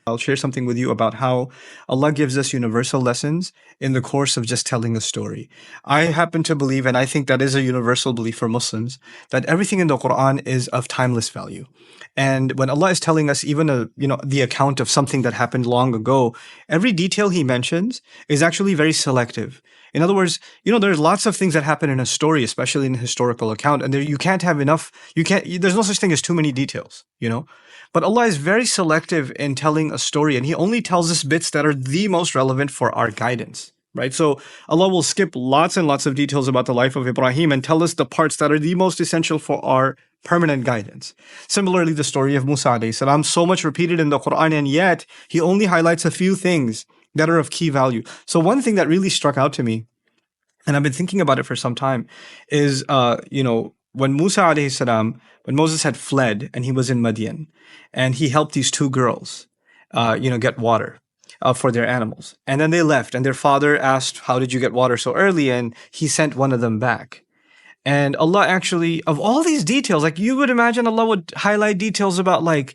I'll share something with you about how Allah gives us universal lessons in the course of just telling a story. I happen to believe, and I think that is a universal belief for Muslims, that everything in the Quran is of timeless value. And when Allah is telling us even the account of something that happened long ago, every detail He mentions is actually very selective. In other words, there's lots of things that happen in a story, especially in a historical account, and you can't have enough. There's no such thing as too many details. But Allah is very selective in telling a story, and He only tells us bits that are the most relevant for our guidance, right? So Allah will skip lots and lots of details about the life of Ibrahim and tell us the parts that are the most essential for our permanent guidance. Similarly, the story of Musa alayhi salam, so much repeated in the Quran, and yet He only highlights a few things that are of key value. So one thing that really struck out to me, and I've been thinking about it for some time, is when Musa alayhi salam, when Moses had fled and he was in Madian, and he helped these two girls, get water for their animals. And then they left, and their father asked, "How did you get water so early?" And he sent one of them back. And Allah actually, of all these details, like you would imagine Allah would highlight details about like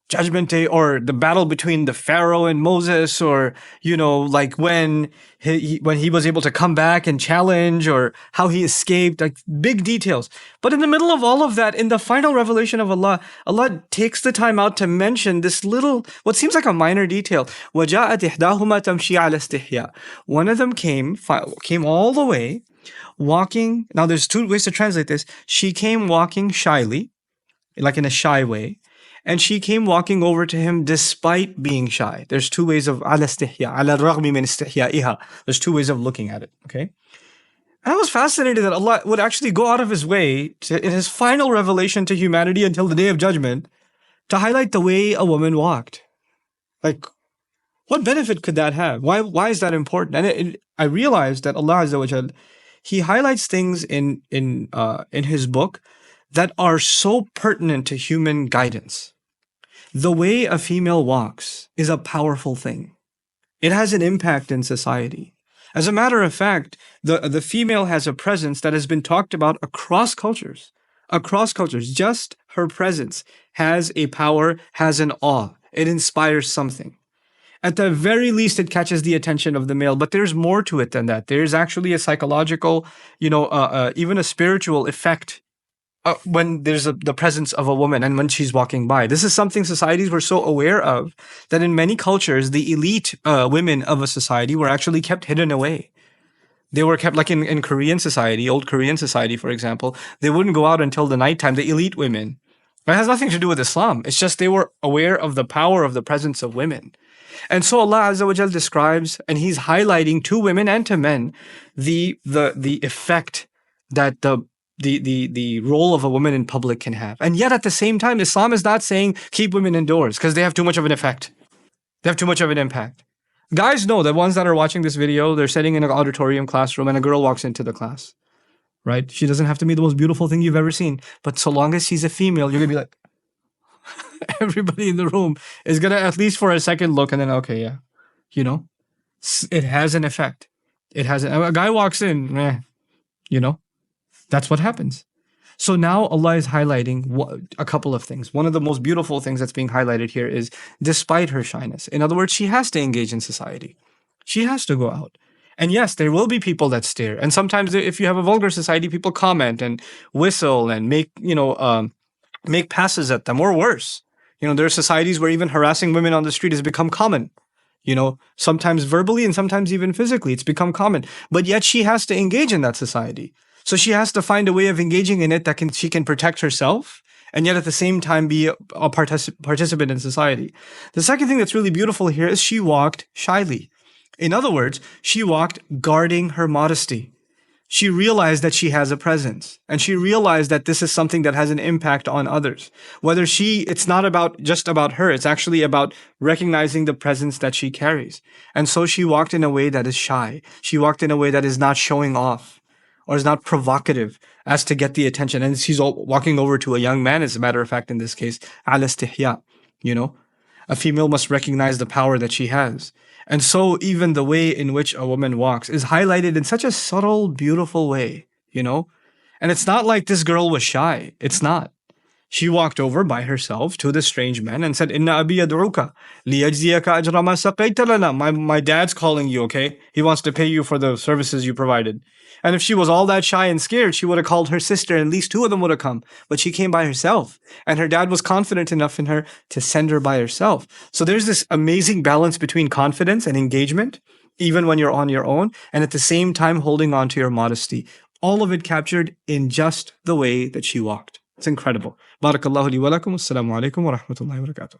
Judgment Day or the battle between the Pharaoh and Moses, or like when he was able to come back and challenge, or how he escaped, like big details. But in the middle of all of that, in the final revelation of Allah, Allah takes the time out to mention this little, what seems like a minor detail. وَجَاءَتْ إِحْدَاهُمَا تَمْشِي عَلَى اسْتِحْيَاءٍ. One of them came all the way walking. Now there's two ways to translate this. She came walking shyly, like in a shy way. And she came walking over to him despite being shy. There's two ways of ala istihya, ala raghmi min istihyaiha. There's two ways of looking at it, okay? And I was fascinated that Allah would actually go out of His way in His final revelation to humanity until the Day of Judgment to highlight the way a woman walked. Like, what benefit could that have? Why is that important? And I realized that Allah Azza wa Jal, He highlights things in His book that are so pertinent to human guidance. The way a female walks is a powerful thing. It has an impact in society. As a matter of fact, the female has a presence that has been talked about across cultures. Across cultures, just her presence has a power, has an awe. It inspires something. At the very least, it catches the attention of the male, but there's more to it than that. There's actually a psychological, even a spiritual effect when there's the presence of a woman and when she's walking by. This is something societies were so aware of that in many cultures, the elite women of a society were actually kept hidden away. They were kept, like in Korean society, old Korean society, for example, they wouldn't go out until the nighttime, the elite women. It has nothing to do with Islam. It's just they were aware of the power of the presence of women. And so Allah Azza wa Jal describes, and He's highlighting to women and to men, the effect that the role of a woman in public can have. And yet at the same time, Islam is not saying keep women indoors because they have too much of an effect. They have too much of an impact. Guys know, the ones that are watching this video, they're sitting in an auditorium classroom and a girl walks into the class, right? She doesn't have to be the most beautiful thing you've ever seen, but so long as she's a female, you're gonna be like, everybody in the room is gonna at least for a second look and then, okay, yeah, it has an effect. A guy walks in, that's what happens. So now Allah is highlighting a couple of things. One of the most beautiful things that's being highlighted here is despite her shyness. In other words, she has to engage in society. She has to go out. And yes, there will be people that stare. And sometimes if you have a vulgar society, people comment and whistle and make passes at them, or worse. There are societies where even harassing women on the street has become common. Sometimes verbally and sometimes even physically, it's become common. But yet she has to engage in that society. So she has to find a way of engaging in it that she can protect herself and yet at the same time be a participant in society. The second thing that's really beautiful here is she walked shyly. In other words, she walked guarding her modesty. She realized that she has a presence, and she realized that this is something that has an impact on others. It's not just about her, it's actually about recognizing the presence that she carries. And so she walked in a way that is shy. She walked in a way that is not showing off, or is not provocative as to get the attention. And she's walking over to a young man, as a matter of fact, in this case, ala istihya. A female must recognize the power that she has. And so even the way in which a woman walks is highlighted in such a subtle, beautiful way, And it's not like this girl was shy. It's not. She walked over by herself to the strange man and said, Inna abi yad'uka liyajziyaka ajra ma saqayta lana. My dad's calling you, okay? He wants to pay you for the services you provided. And if she was all that shy and scared, she would have called her sister, and at least two of them would have come. But she came by herself. And her dad was confident enough in her to send her by herself. So there's this amazing balance between confidence and engagement, even when you're on your own, and at the same time holding on to your modesty. All of it captured in just the way that she walked. It's incredible. Barakallahu li wa lakum. Assalamu alaikum wa rahmatullahi wa barakatuh.